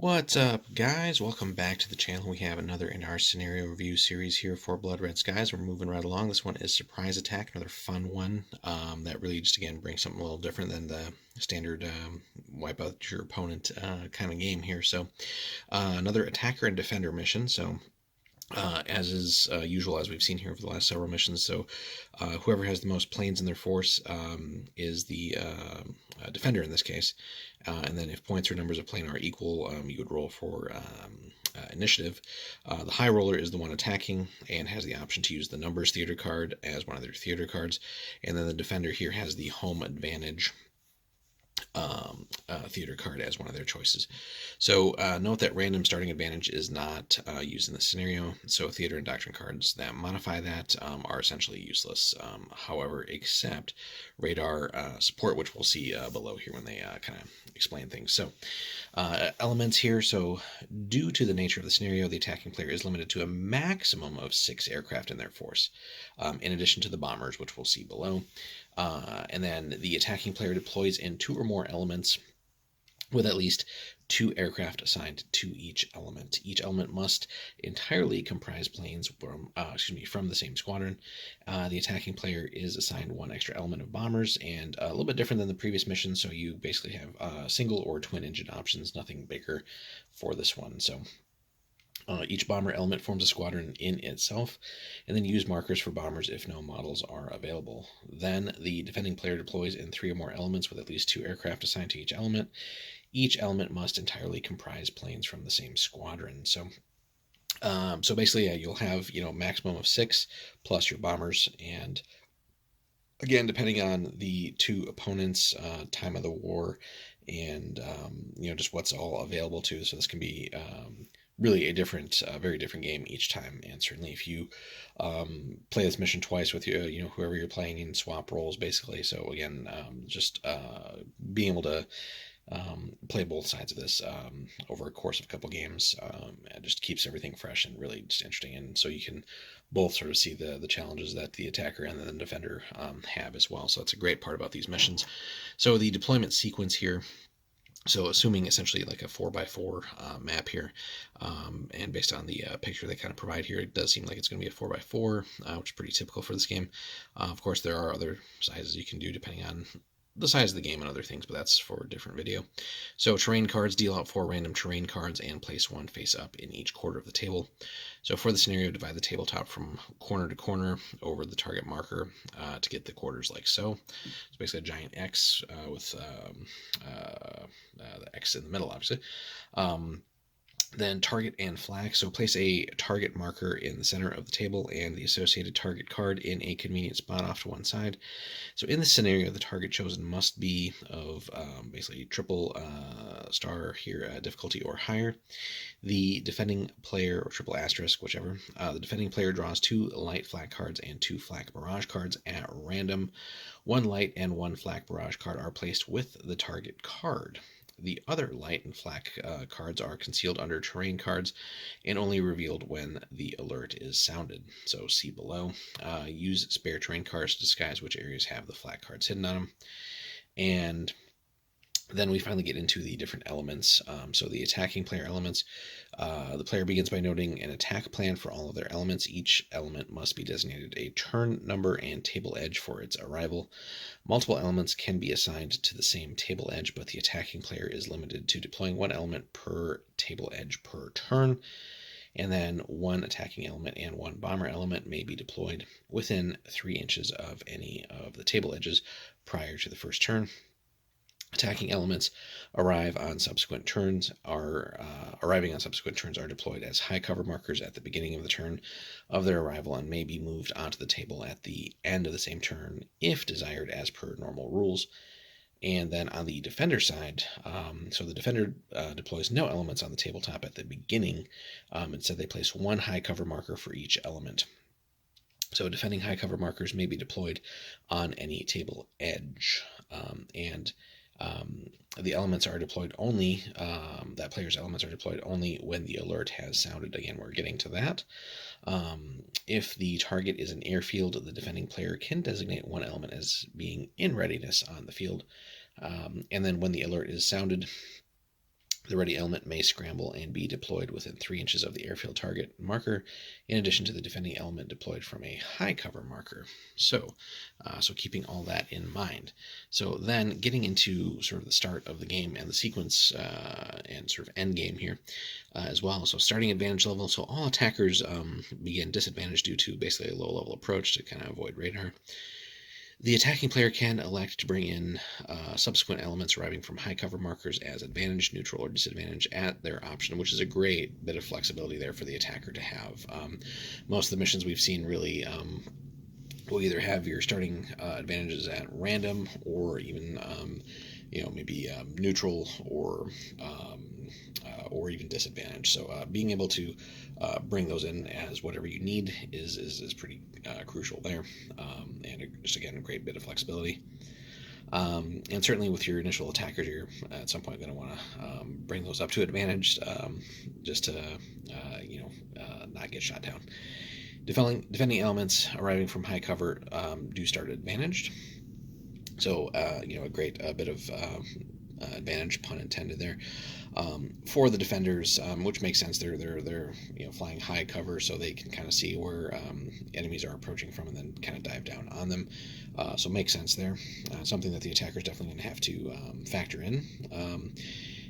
What's up, guys? Welcome back to the channel. We have another in our scenario review series here for Blood Red Skies. We're moving right along. This one is Surprise Attack, another fun one that really just, again, brings something a little different than the standard wipe out your opponent kind of game here. So another attacker and defender mission. So as is usual, as we've seen here for the last several missions. So whoever has the most planes in their force is the defender in this case. And then if points or numbers of plane are equal, you would roll for initiative. The high roller is the one attacking and has the option to use the numbers theater card as one of their theater cards. And then the defender here has the home advantage theater card as one of their choices. So note that random starting advantage is not used in this scenario. So theater and doctrine cards that modify that are essentially useless. However, except radar support, which we'll see below here when they kind of explain things. So elements here. So due to the nature of the scenario, the attacking player is limited to a maximum of 6 aircraft in their force, in addition to the bombers, which we'll see below. And then the attacking player deploys in 2 or more elements with at least 2 aircraft assigned to each element. Each element must entirely comprise planes from the same squadron. The attacking player is assigned 1 extra element of bombers, and a little bit different than the previous mission, so you basically have single or twin engine options, nothing bigger for this one. So each bomber element forms a squadron in itself, and then use markers for bombers if no models are available. Then the defending player deploys in 3 or more elements with at least 2 aircraft assigned to each element. Each element must entirely comprise planes from the same squadron. So basically, yeah, you'll have maximum of 6 plus your bombers, and again, depending on the 2 opponents, time of the war, and just what's all available to. So this can be really a very different game each time. And certainly, if you play this mission twice with whoever you're playing in swap roles, basically. So again, just being able to play both sides of this over a course of a couple games it just keeps everything fresh and really just interesting, and so you can both sort of see the challenges that the attacker and the defender have as well. So that's a great part about these missions. So the deployment sequence here, so assuming essentially like a 4x4 map here, and based on the picture they kind of provide here, it does seem like it's going to be a 4x4, which is pretty typical for this game. Of course, there are other sizes you can do depending on the size of the game and other things, but that's for a different video. So terrain cards, deal out 4 random terrain cards and place 1 face up in each quarter of the table. So for the scenario, divide the tabletop from corner to corner over the target marker to get the quarters like so. It's basically a giant X with the X in the middle, obviously. Then target and flag. So place a target marker in the center of the table and the associated target card in a convenient spot off to one side. So in this scenario, the target chosen must be of basically triple star here difficulty or higher. The defending player, or triple asterisk, whichever, the defending player draws 2 light flak cards and 2 flak barrage cards at random. 1 light and 1 flak barrage card are placed with the target card. The other light and flak cards are concealed under terrain cards and only revealed when the alert is sounded. So see below. Use spare terrain cards to disguise which areas have the flak cards hidden on them. And then we finally get into the different elements. So the attacking player elements, the player begins by noting an attack plan for all of their elements. Each element must be designated a turn number and table edge for its arrival. Multiple elements can be assigned to the same table edge, but the attacking player is limited to deploying 1 element per table edge per turn. And then 1 attacking element and 1 bomber element may be deployed within 3 inches of any of the table edges prior to the first turn. Attacking elements arriving on subsequent turns are deployed as high cover markers at the beginning of the turn of their arrival and may be moved onto the table at the end of the same turn if desired as per normal rules. And then on the defender side, so the defender deploys no elements on the tabletop at the beginning. Instead, they place 1 high cover marker for each element. So defending high cover markers may be deployed on any table edge. The elements are deployed only, that player's elements are deployed only when the alert has sounded. Again, we're getting to that. If the target is an airfield, the defending player can designate 1 element as being in readiness on the field. And then when the alert is sounded, The ready element may scramble and be deployed within 3 inches of the airfield target marker, in addition to the defending element deployed from a high cover marker. So keeping all that in mind. So then getting into sort of the start of the game and the sequence and sort of end game here as well. So starting advantage level. So all attackers begin disadvantaged due to basically a low level approach to kind of avoid radar. The attacking player can elect to bring in subsequent elements arriving from high cover markers as advantage, neutral, or disadvantage at their option, which is a great bit of flexibility there for the attacker to have. Most of the missions we've seen really will either have your starting advantages at random, or even maybe neutral, or even disadvantage. So being able to bring those in as whatever you need is pretty crucial there, and just again a great bit of flexibility. And certainly with your initial attackers, you're at some point going to want to bring those up to advantage, just to not get shot down. Defending elements arriving from high cover do start advantaged. So a great bit of advantage, pun intended there, for the defenders, which makes sense. They're flying high cover, so they can kind of see where enemies are approaching from, and then kind of dive down on them. So makes sense there. Something that the attacker is definitely going to have to factor in.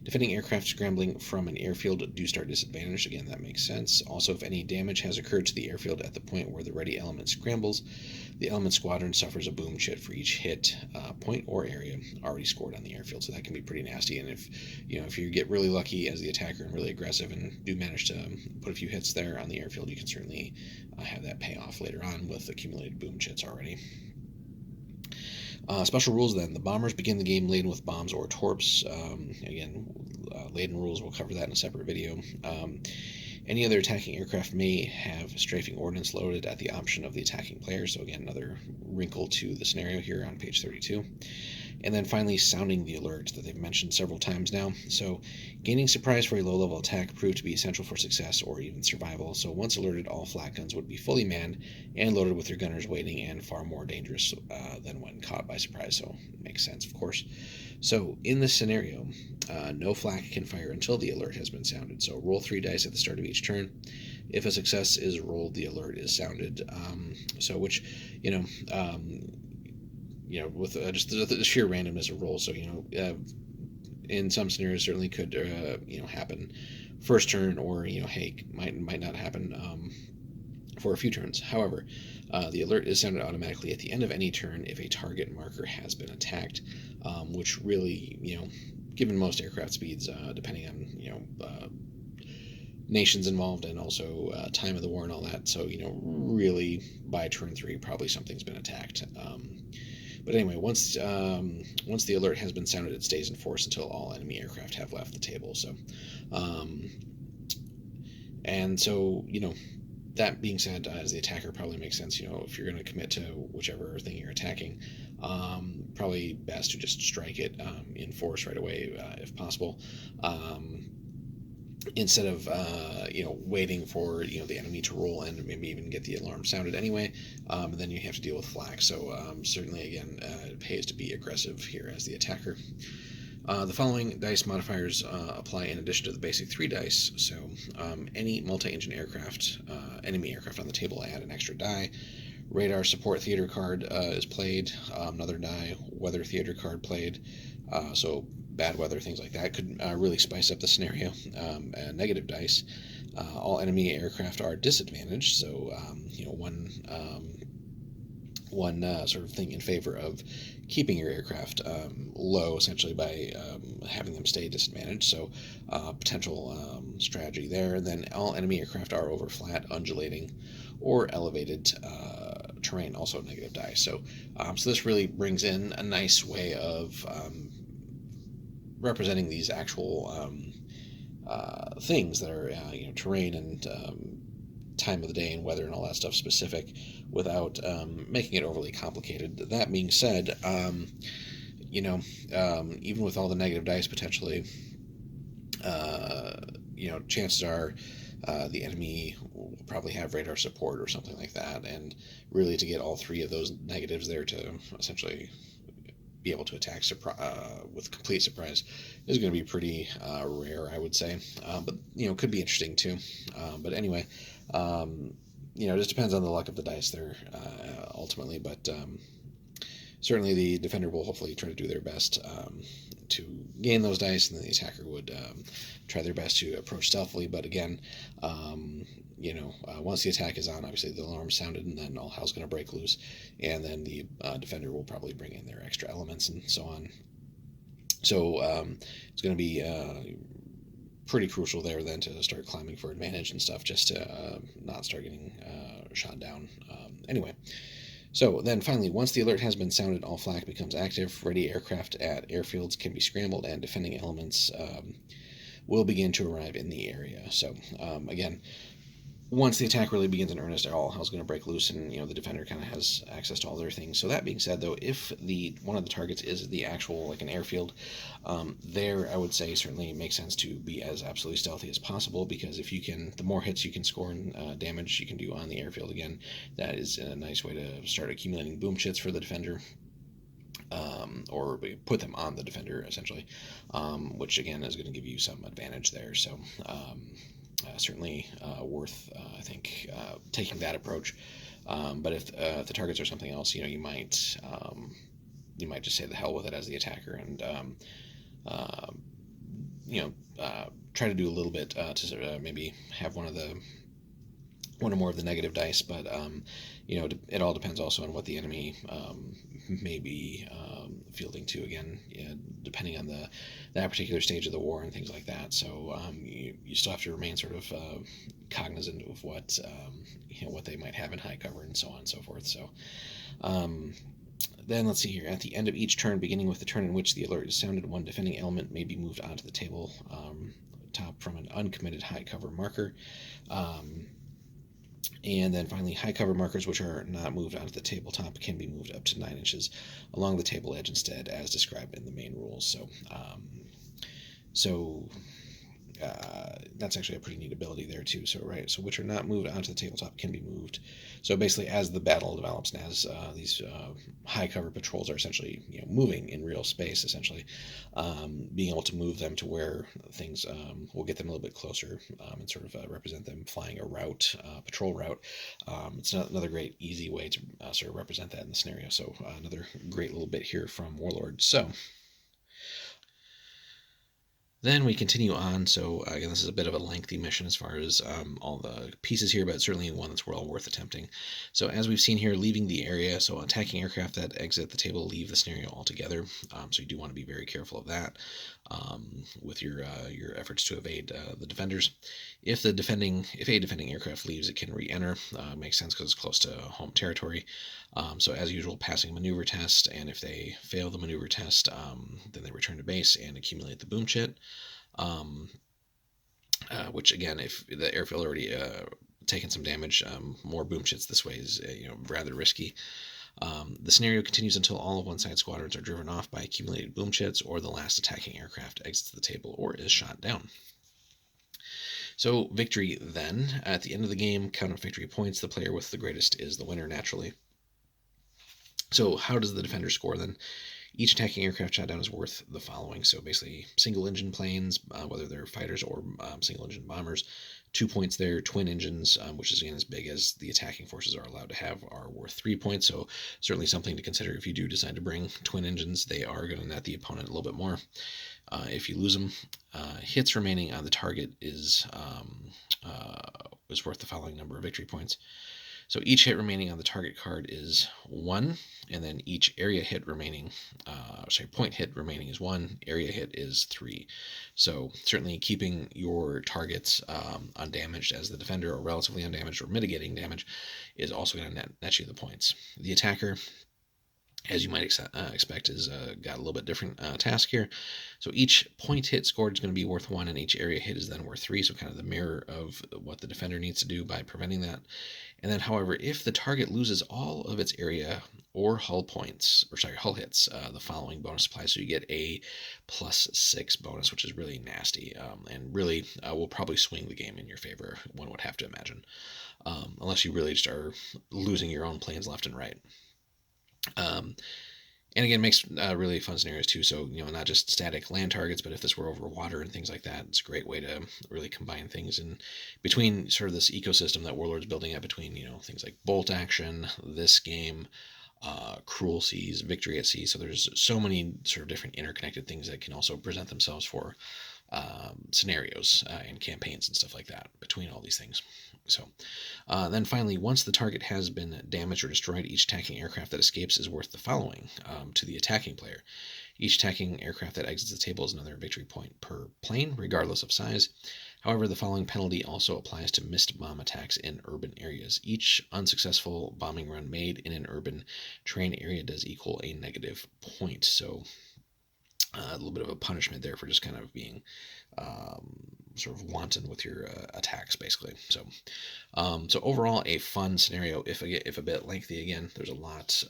Defending aircraft scrambling from an airfield do start disadvantaged. Again, that makes sense. Also, if any damage has occurred to the airfield at the point where the ready element scrambles, the element squadron suffers a boom chit for each hit point or area already scored on the airfield. So that can be pretty nasty. And if you get really lucky as the attacker and really aggressive and do manage to put a few hits there on the airfield, you can certainly have that pay off later on with accumulated boom chits already. Special rules then. The bombers begin the game laden with bombs or torps. Laden rules, we'll cover that in a separate video. Any other attacking aircraft may have strafing ordnance loaded at the option of the attacking player. So again, another wrinkle to the scenario here on page 32. And then finally, sounding the alert that they've mentioned several times now. So gaining surprise for a low-level attack proved to be essential for success or even survival. So once alerted, all flak guns would be fully manned and loaded with their gunners waiting, and far more dangerous than when caught by surprise. So it makes sense, of course. So in this scenario, no flak can fire until the alert has been sounded. So roll 3 dice at the start of each turn. If a success is rolled, the alert is sounded. With just the sheer randomness of rolls. So in some scenarios certainly could happen first turn, or might not happen for a few turns. However, the alert is sounded automatically at the end of any turn if a target marker has been attacked, which really, given most aircraft speeds, depending on nations involved and also time of the war and all that, so really by turn 3 probably something's been attacked. But anyway, once the alert has been sounded, it stays in force until all enemy aircraft have left the table. So, that being said, as the attacker, probably makes sense. If you're going to commit to whichever thing you're attacking, probably best to just strike it in force right away, if possible. Instead of waiting for the enemy to roll and maybe even get the alarm sounded anyway, and then you have to deal with flak. So certainly again, it pays to be aggressive here as the attacker. The following dice modifiers apply in addition to the basic 3 dice. So any multi-engine aircraft, enemy aircraft on the table, add an extra die. Radar support theater card is played, another die. Weather theater card played. So bad weather, things like that could really spice up the scenario. Negative dice. All enemy aircraft are disadvantaged, so one sort of thing in favor of keeping your aircraft low, essentially by having them stay disadvantaged. So potential strategy there. And then all enemy aircraft are over flat, undulating, or elevated terrain, also negative dice. So this really brings in a nice way of representing these actual things that are terrain and time of the day and weather and all that stuff specific, without making it overly complicated. That being said, even with all the negative dice potentially, chances are the enemy will probably have radar support or something like that, and really to get all 3 of those negatives there to essentially be able to attack with complete surprise is going to be pretty rare, I would say. But could be interesting too. But anyway, it just depends on the luck of the dice there ultimately. But certainly the defender will hopefully try to do their best to gain those dice, and then the attacker would try their best to approach stealthily. But again, once the attack is on, obviously the alarm sounded, and then all hell's going to break loose, and then the defender will probably bring in their extra elements and so on. So it's going to be pretty crucial there then to start climbing for advantage and stuff, just to not start getting shot down. Anyway. So then finally, once the alert has been sounded, all flak becomes active. Ready aircraft at airfields can be scrambled, and defending elements will begin to arrive in the area. So again, once the attack really begins in earnest, all hell's going to break loose, and the defender kind of has access to all their things. So that being said, though, if one of the targets is the actual an airfield, there I would say certainly it makes sense to be as absolutely stealthy as possible, because if you can, the more hits you can score and damage you can do on the airfield, again, that is a nice way to start accumulating boom chits for the defender. Or put them on the defender essentially, which again is going to give you some advantage there. So certainly worth, I think, taking that approach. But if the targets are something else, you might just say the hell with it as the attacker, and try to do a little bit to maybe have one or more of the negative dice. But it all depends also on what the enemy may be fielding too, again, depending on that particular stage of the war and things like that. So you still have to remain sort of cognizant of what what they might have in high cover and so on and so forth. So then let's see here. At the end of each turn, beginning with the turn in which the alert is sounded, one defending element may be moved onto the table top from an uncommitted high cover marker. And then finally, high cover markers which are not moved onto the tabletop can be moved up to 9 inches along the table edge instead, as described in the main rules. So that's actually a pretty neat ability there too. So so which are not moved onto the tabletop can be moved. So basically, as the battle develops and as these high cover patrols are essentially moving in real space, essentially being able to move them to where things will get them a little bit closer and sort of represent them flying a route, patrol route. It's another great easy way to sort of represent that in the scenario. So another great little bit here from Warlord. So then we continue on. So again, this is a bit of a lengthy mission as far as all the pieces here, but certainly one that's well worth attempting. So as we've seen here, leaving the area. So attacking aircraft that exit the table leave the scenario altogether. So you do want to be very careful of that with your efforts to evade the defenders. If a defending aircraft leaves, it can re-enter. Makes sense because it's close to home territory. So as usual, passing maneuver test, and if they fail the maneuver test, then they return to base and accumulate the boom chit. Which again, if the airfield already taken some damage, more boom chits this way is rather risky. The scenario continues until all of one side squadrons are driven off by accumulated boom chits, or the last attacking aircraft exits the table or is shot down. So victory then. At the end of the game, count of victory points. The player with the greatest is the winner, naturally. So how does the defender score then? Each attacking aircraft shot down is worth the following. So basically, single engine planes, whether they're fighters or single engine bombers, 2 points there. Twin engines, which is again as big as the attacking forces are allowed to have, are worth 3 points. So certainly something to consider if you do decide to bring twin engines. They are going to net the opponent a little bit more if you lose them. Hits remaining on the target is worth the following number of victory points. So each hit remaining on the target card is 1, and then each area hit remaining, point hit remaining is 1, area hit is 3. So certainly keeping your targets undamaged as the defender, or relatively undamaged, or mitigating damage, is also going to net you the points. The attacker, as you might expect, is got a little bit different task here. So each point hit scored is going to be worth 1, and each area hit is then worth 3. So kind of the mirror of what the defender needs to do by preventing that. And then, however, if the target loses all of its area or hull hits, the following bonus applies. So you get a +6 bonus, which is really nasty, and really will probably swing the game in your favor, one would have to imagine, unless you really just are losing your own planes left and right. And again, it makes really fun scenarios too. So, not just static land targets, but if this were over water and things like that, it's a great way to really combine things in between sort of this ecosystem that Warlord's building up between, things like bolt action, this game, cruel seas, victory at sea. So there's so many sort of different interconnected things that can also present themselves for scenarios and campaigns and stuff like that between all these things. So then finally, once the target has been damaged or destroyed, each attacking aircraft that escapes is worth the following to the attacking player. Each attacking aircraft that exits the table is another victory point per plane, regardless of size. However, the following penalty also applies to missed bomb attacks in urban areas. Each unsuccessful bombing run made in an urban terrain area does equal a negative point. So a little bit of a punishment there for just kind of being sort of wanton with your attacks, basically. So overall, a fun scenario. If a bit lengthy, again, there's a lot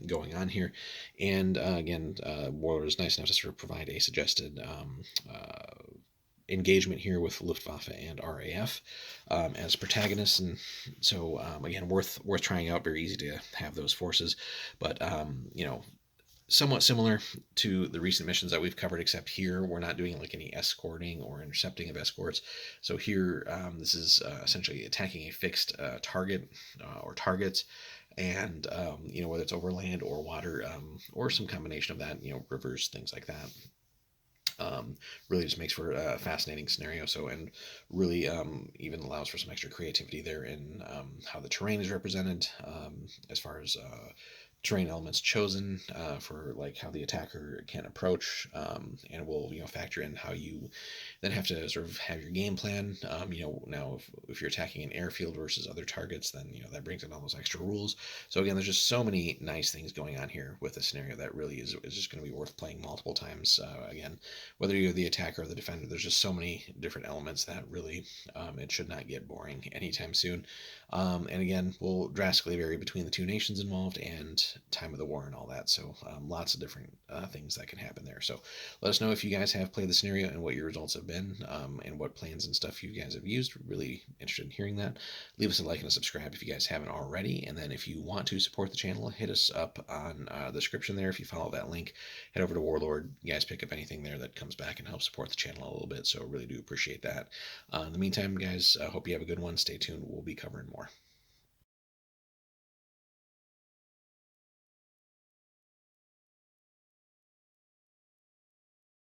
going on here, and again, Warlord is nice enough to sort of provide a suggested engagement here with Luftwaffe and RAF as protagonists, and so again, worth trying out. Very easy to have those forces, but somewhat similar to the recent missions that we've covered, except here we're not doing like any escorting or intercepting of escorts. So here, this is essentially attacking a fixed target or targets, and whether it's over land or water, or some combination of that, rivers, things like that. Really just makes for a fascinating scenario. So, and really even allows for some extra creativity there in how the terrain is represented, as far as terrain elements chosen for like how the attacker can approach, and will factor in how you then have to sort of have your game plan. Now if you're attacking an airfield versus other targets, then that brings in all those extra rules. So again, there's just so many nice things going on here with a scenario that really is just going to be worth playing multiple times. Again, whether you're the attacker or the defender, there's just so many different elements that really it should not get boring anytime soon. And again, will drastically vary between the two nations involved and time of the war and all that. So lots of different things that can happen there. So let us know if you guys have played the scenario and what your results have been, and what plans and stuff you guys have used. We're really interested in hearing that. Leave us a like and a subscribe if you guys haven't already. And then if you want to support the channel, hit us up on the description there. If you follow that link, head over to Warlord. You guys pick up anything there that comes back and helps support the channel a little bit. So really do appreciate that. In the meantime, guys, I hope you have a good one. Stay tuned. We'll be covering more.